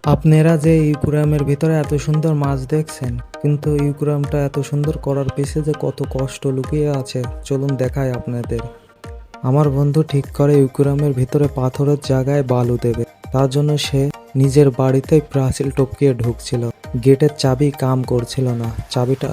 আপনারা যে ইউকুরিয়ামের ভিতরে এত সুন্দর মাছ দেখছেন, কিন্তু ইউকুরিয়ামটা এত সুন্দর করার পিছে যে কত কষ্ট লুকিয়ে আছে চলুন দেখাই আপনাদের। আমার বন্ধু ঠিক করে ইউকুরিয়ামের ভিতরে পাথরের জায়গায় বালু দেবে। তার জন্য সে নিজের বাড়িতেই প্রাচীর টপকিয়ে ঢুকছিল। গেটের চাবি কাম করছিল না, চাবিটা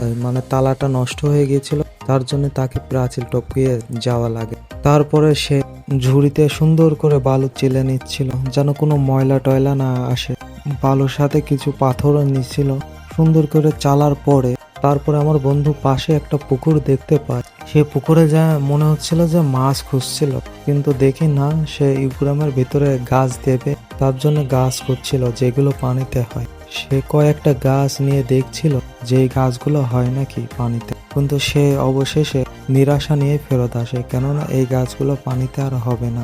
তালাটা নষ্ট হয়ে গিয়েছিল, তার জন্য তাকে প্রাচীর টপকিয়ে যাওয়া লাগে। তারপরে সে ঝুড়িতে সুন্দর করে বালু চেলে নিচ্ছিল যেন কোনো ময়লা টয়লা না আসে। বালুর সাথে কিছু পাথরও নিচ্ছিল। সুন্দর করে চালার পরে তারপরে আমার বন্ধু পাশে একটা পুকুর দেখতে পায়। সে পুকুরে যা মনে হচ্ছিল যে মাছ খুঁজছিল, কিন্তু দেখি না, সে ইউকুরিয়ামের ভিতরে গাছ দেবে, তার জন্য গাছ খুঁজছিল যেগুলো পানিতে হয়। সে কয়েকটা গাছ নিয়ে দেখছিল যে এই গাছগুলো হয় নাকি পানিতে, কিন্তু সে অবশেষে নিরাশা নিয়ে ফেরত আসে, কেননা এই গাছগুলো পানিতে আর হবে না।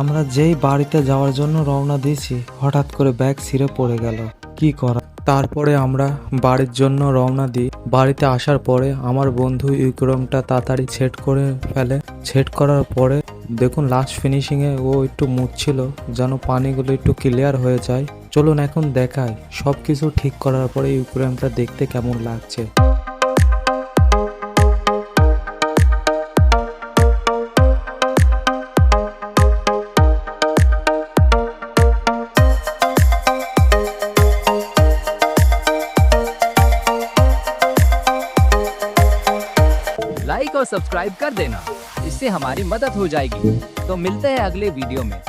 আমরা যেই বাড়িতে যাওয়ার জন্য রওনা দিয়েছি, হঠাৎ করে ব্যাগ ছিঁড়ে পড়ে গেল। কি করা? তারপরে আমরা বাড়ির জন্য রওনা দিই। বাড়িতে আসার পরে আমার বন্ধু ইউকুরিয়ামটা তাড়াতাড়ি সেট করে ফেলে। সেট করার পরে দেখুন লাস্ট ফিনিশিংয়ে ও একটু মুছছিল যেন পানিগুলো একটু ক্লিয়ার হয়ে যায়। চলুন এখন দেখাই সব কিছু ঠিক করার পরে ইউকুরিয়ামটা দেখতে কেমন লাগছে। लाइक और सब्सक्राइब कर देना, इससे हमारी मदद हो जाएगी। तो मिलते हैं अगले वीडियो में।